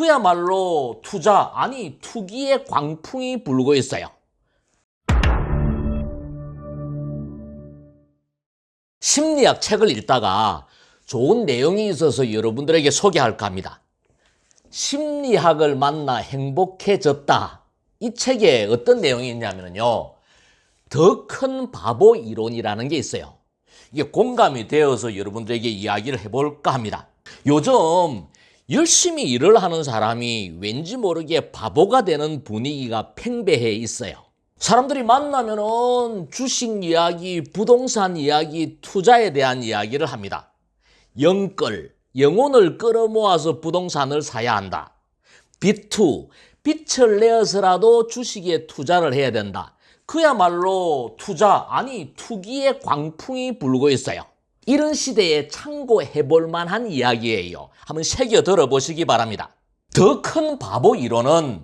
그야말로 투자, 아니 투기의 광풍이 불고 있어요. 심리학 책을 읽다가 좋은 내용이 있어서 여러분들에게 소개할까 합니다. 심리학을 만나 행복해졌다. 이 책에 어떤 내용이 있냐면요, 더 큰 바보 이론이라는 게 있어요. 이게 공감이 되어서 여러분들에게 이야기를 해볼까 합니다. 요즘 열심히 일을 하는 사람이 왠지 모르게 바보가 되는 분위기가 팽배해 있어요. 사람들이 만나면은 주식 이야기, 부동산 이야기, 투자에 대한 이야기를 합니다. 영혼을 끌어모아서 부동산을 사야 한다. B2, 빛을 내어서라도 주식에 투자를 해야 된다. 그야말로 투자, 아니 투기의 광풍이 불고 있어요. 이런 시대에 참고해볼 만한 이야기예요. 한번 새겨 들어보시기 바랍니다. 더 큰 바보 이론은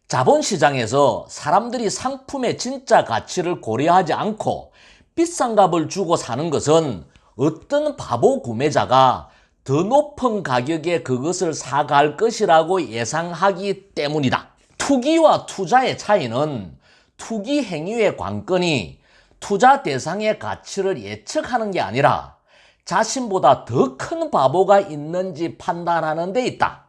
자본시장에서 사람들이 상품의 진짜 가치를 고려하지 않고 비싼 값을 주고 사는 것은 어떤 바보 구매자가 더 높은 가격에 그것을 사갈 것이라고 예상하기 때문이다. 투기와 투자의 차이는 투기 행위의 관건이 투자 대상의 가치를 예측하는 게 아니라 자신보다 더 큰 바보가 있는지 판단하는 데 있다.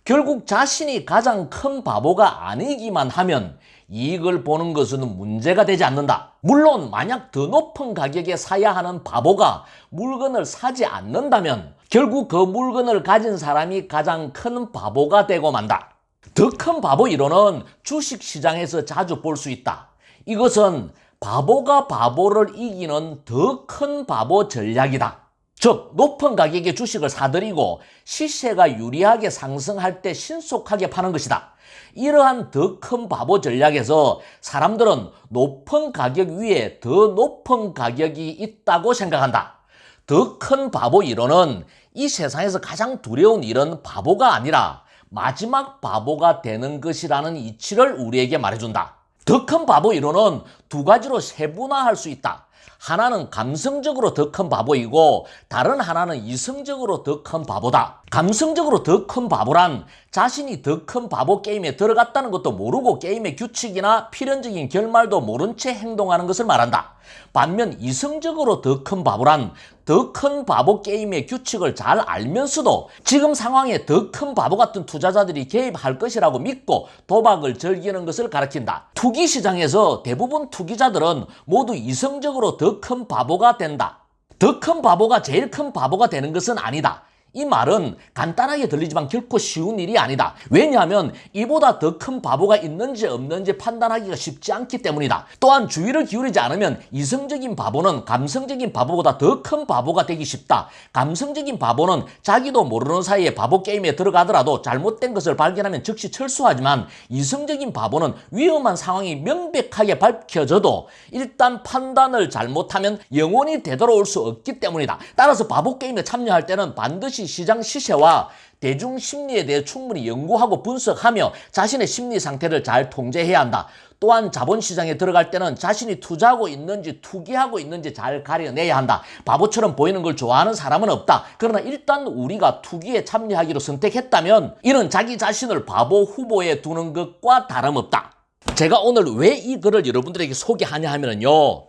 결국 자신이 가장 큰 바보가 아니기만 하면 이익을 보는 것은 문제가 되지 않는다. 물론 만약 더 높은 가격에 사야 하는 바보가 물건을 사지 않는다면 결국 그 물건을 가진 사람이 가장 큰 바보가 되고 만다. 더 큰 바보 이론은 주식시장에서 자주 볼 수 있다. 이것은 바보가 바보를 이기는 더 큰 바보 전략이다. 즉 높은 가격에 주식을 사들이고 시세가 유리하게 상승할 때 신속하게 파는 것이다. 이러한 더 큰 바보 전략에서 사람들은 높은 가격 위에 더 높은 가격이 있다고 생각한다. 더 큰 바보 이론은 이 세상에서 가장 두려운 일은 바보가 아니라 마지막 바보가 되는 것이라는 이치를 우리에게 말해준다. 더 큰 바보 이론은 두 가지로 세분화할 수 있다. 하나는 감성적으로 더 큰 바보이고 다른 하나는 이성적으로 더 큰 바보다. 감성적으로 더 큰 바보란 자신이 더 큰 바보 게임에 들어갔다는 것도 모르고 게임의 규칙이나 필연적인 결말도 모른 채 행동하는 것을 말한다. 반면 이성적으로 더 큰 바보란 더 큰 바보 게임의 규칙을 잘 알면서도 지금 상황에 더 큰 바보 같은 투자자들이 개입할 것이라고 믿고 도박을 즐기는 것을 가리킨다. 투기 시장에서 대부분 투기자들은 모두 이성적으로 더 큰 바보가 된다. 더 큰 바보가 제일 큰 바보가 되는 것은 아니다. 이 말은 간단하게 들리지만 결코 쉬운 일이 아니다. 왜냐하면 이보다 더 큰 바보가 있는지 없는지 판단하기가 쉽지 않기 때문이다. 또한 주의를 기울이지 않으면 이성적인 바보는 감성적인 바보보다 더 큰 바보가 되기 쉽다. 감성적인 바보는 자기도 모르는 사이에 바보 게임에 들어가더라도 잘못된 것을 발견하면 즉시 철수하지만 이성적인 바보는 위험한 상황이 명백하게 밝혀져도 일단 판단을 잘못하면 영원히 되돌아올 수 없기 때문이다. 따라서 바보 게임에 참여할 때는 반드시 시장 시세와 대중 심리에 대해 충분히 연구하고 분석하며 자신의 심리 상태를 잘 통제해야 한다. 또한 자본시장에 들어갈 때는 자신이 투자하고 있는지 투기하고 있는지 잘 가려내야 한다. 바보처럼 보이는 걸 좋아하는 사람은 없다. 그러나 일단 우리가 투기에 참여하기로 선택했다면 이는 자기 자신을 바보 후보에 두는 것과 다름없다. 제가 오늘 왜 이 글을 여러분들에게 소개하냐 하면요,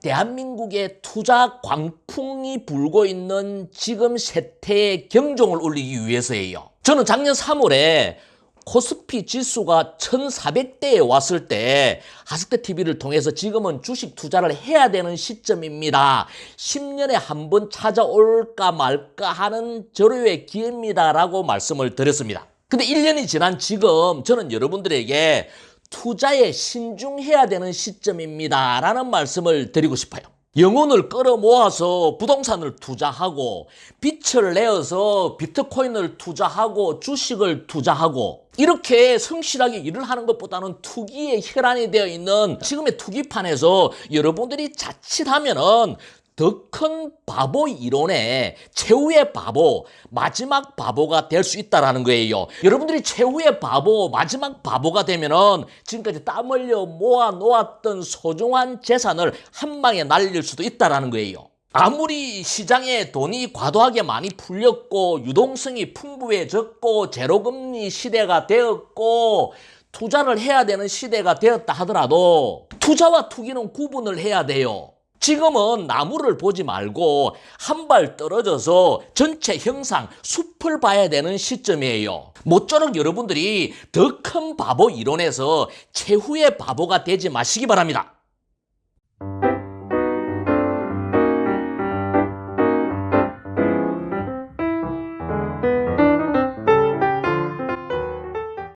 대한민국의 투자 광풍이 불고 있는 지금 세태의 경종을 울리기 위해서예요. 저는 작년 3월에 코스피 지수가 1400대에 왔을 때 하스크TV를 통해서 지금은 주식 투자를 해야 되는 시점입니다. 10년에 한 번 찾아올까 말까 하는 절호의 기회입니다 라고 말씀을 드렸습니다. 근데 1년이 지난 지금 저는 여러분들에게 투자에 신중해야 되는 시점입니다 라는 말씀을 드리고 싶어요. 영혼을 끌어모아서 부동산을 투자하고 빛을 내어서 비트코인을 투자하고 주식을 투자하고 이렇게 성실하게 일을 하는 것보다는 투기에 혈안이 되어 있는 지금의 투기판에서 여러분들이 자칫하면은 더 큰 바보 이론의 최후의 바보, 마지막 바보가 될 수 있다는 거예요. 여러분들이 최후의 바보, 마지막 바보가 되면은 지금까지 땀 흘려 모아 놓았던 소중한 재산을 한 방에 날릴 수도 있다는 거예요. 아무리 시장에 돈이 과도하게 많이 풀렸고 유동성이 풍부해졌고 제로금리 시대가 되었고 투자를 해야 되는 시대가 되었다 하더라도 투자와 투기는 구분을 해야 돼요. 지금은 나무를 보지 말고 한 발 떨어져서 전체 형상, 숲을 봐야 되는 시점이에요. 모쪼록 여러분들이 더 큰 바보 이론에서 최후의 바보가 되지 마시기 바랍니다.